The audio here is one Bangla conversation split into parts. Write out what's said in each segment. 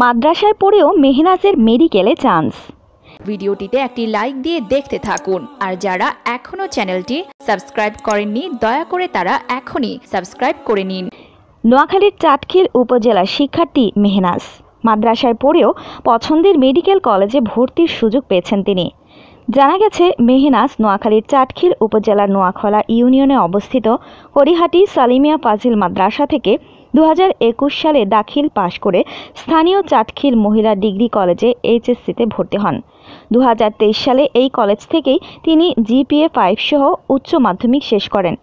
মাদ্রাসায় পড়েও মেহনাজের মেডিকেলে চান্স। ভিডিওটিতে একটি লাইক দিয়ে দেখতে থাকুন, আর যারা এখনো চ্যানেলটি সাবস্ক্রাইব করেননি দয়া করে তারা এখনই সাবস্ক্রাইব করে নিন। নোয়াখালীর চাটখিল উপজেলার শিক্ষার্থী মেহনাজ মাদ্রাসায় পড়েও পছন্দের মেডিকেল কলেজে ভর্তির সুযোগ পেয়েছেন তিনি। জানা গেছে, মেহনাজ নোয়াখালীর চাটখিল উপজেলার নোয়াখলা ইউনিয়নে অবস্থিত হরিহাটি সালিমিয়া ফাজিল মাদ্রাসা থেকে 2021 সালে দাখিল পাশ করে স্থানীয় চাটখিল মহিলা ডিগ্রি কলেজে এইচএসসিতে ভর্তি হন। 2023 সালে এই কলেজ থেকেই তিনি জিপিএ 5 সহ উচ্চ মাধ্যমিক শেষ করেন।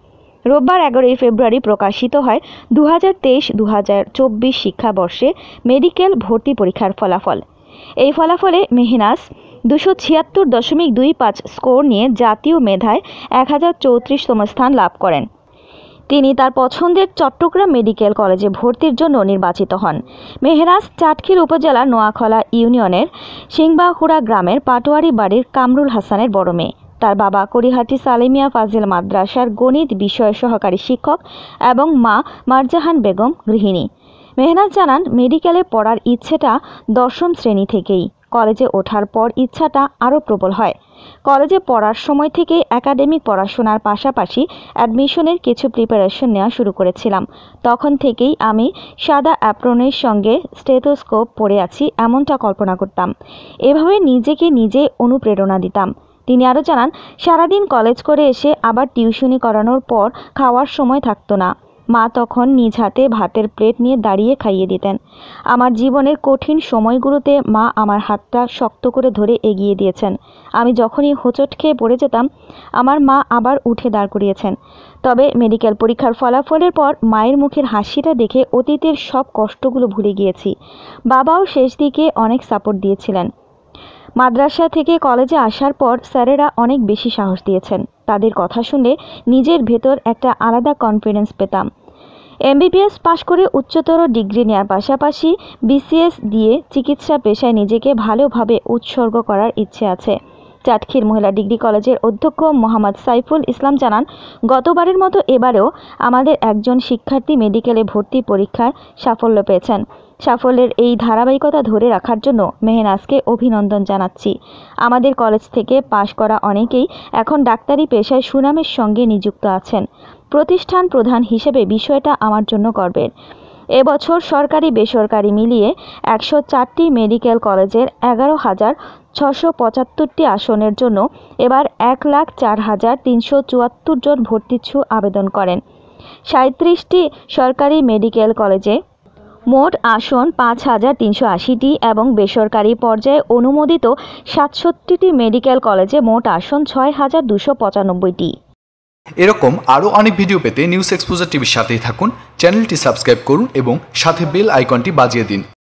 রোববার 11 ফেব্রুয়ারি প্রকাশিত হয় 2023-2024 শিক্ষাবর্ষে মেডিকেল ভর্তি পরীক্ষার ফলাফল। এই ফলাফলে মেহনাজ 276.25 স্কোর নিয়ে জাতীয় মেধায় 1034তম স্থান লাভ করেন। তিনি তার পছন্দের চট্টগ্রাম মেডিকেল কলেজে ভর্তির জন্য নির্বাচিত হন। মেহনাজ চাটখিল উপজেলার নোয়াখলা ইউনিয়নের সিংবাহুড়া গ্রামের পাটোয়ারি বাড়ির কামরুল হাসানের বড় মেয়ে। তার বাবা করিহাটি সালিমিয়া ফাজিল মাদ্রাসার গণিত বিষয় সহকারী শিক্ষক এবং মা মারজাহান বেগম গৃহিণী। মেহনাজ জানান, মেডিকেলে পড়ার ইচ্ছেটা 10ম শ্রেণী থেকেই। কলেজে ওঠার পর ইচ্ছাটা আরও প্রবল হয়। কলেজে পড়ার সময় থেকে একাডেমিক পড়াশোনার পাশাপাশি অ্যাডমিশনের কিছু প্রিপারেশন নেওয়া শুরু করেছিলাম। তখন থেকেই আমি সাদা অ্যাপ্রনের সঙ্গে স্টেথোস্কোপ পরে আছি এমনটা কল্পনা করতাম। এভাবে নিজেকে নিজে অনুপ্রেরণা দিতাম। তিনি আরও জানান, সারাদিন কলেজ করে এসে আবার টিউশনি করানোর পর খাওয়ার সময় থাকতো না। মা তখন নিজ হাতে ভাতের প্লেট নিয়ে দাঁড়িয়ে খাইয়ে দিতেন। আমার জীবনের কঠিন সময়গুলোতে মা আমার হাতটা শক্ত করে ধরে এগিয়ে দিয়েছেন। আমি যখনই হোঁচট খেয়ে পড়ে যেতাম, আমার মা আবার উঠে দাঁড় করিয়েছেন। তবে মেডিকেল পরীক্ষার ফলাফলের পর মায়ের মুখের হাসিটা দেখে অতীতের সব কষ্টগুলো ভুলে গিয়েছি। বাবাও শেষ দিকে অনেক সাপোর্ট দিয়েছিলেন। মাদ্রাসা থেকে কলেজে আসার পর স্যারেরা অনেক বেশি সাহস দিয়েছেন। তাদের কথা শুনলে নিজের ভেতর একটা আলাদা কনফিডেন্স পেতাম। এমবিবিএস পাশ করে উচ্চতর ডিগ্রি নেওয়ার পাশাপাশি বিসিএস দিয়ে চিকিৎসা পেশায় নিজেকে ভালোভাবে উৎসর্গ করার ইচ্ছে আছে। চাটখিল মহিলা ডিগ্রি কলেজের অধ্যক্ষ মোহাম্মদ সাইফুল ইসলাম জানান, গতবারের মতো এবারেও আমাদের একজন শিক্ষার্থী মেডিকেলে ভর্তি পরীক্ষায় সাফল্য পেয়েছেন। সাফল্যের এই ধারাবাহিকতা ধরে রাখার জন্য মেহনাজকে অভিনন্দন জানাচ্ছি। আমাদের কলেজ থেকে পাশ করা অনেকেই এখন ডাক্তারি পেশায় সুনামের সঙ্গে নিযুক্ত আছেন। প্রতিষ্ঠান প্রধান হিসেবে বিষয়টা আমার জন্য গর্বের। এবছর সরকারি বেসরকারি মিলিয়ে 104টি মেডিকেল কলেজের 11,675টি আসনের জন্য এবার 1,04,374 জন ভর্তিচ্ছু আবেদন করেন। 37টি সরকারি মেডিকেল কলেজে মোট আসন 5,380টি এবং বেসরকারি পর্যায়ে অনুমোদিত 67টি মেডিকেল কলেজে মোট আসন 6,295টি। এরকম আরও অনেক ভিডিও পেতে নিউজ এক্সপোজার টিভির সাথেই থাকুন। চ্যানেলটি সাবস্ক্রাইব করুন এবং সাথে বেল আইকনটি বাজিয়ে দিন।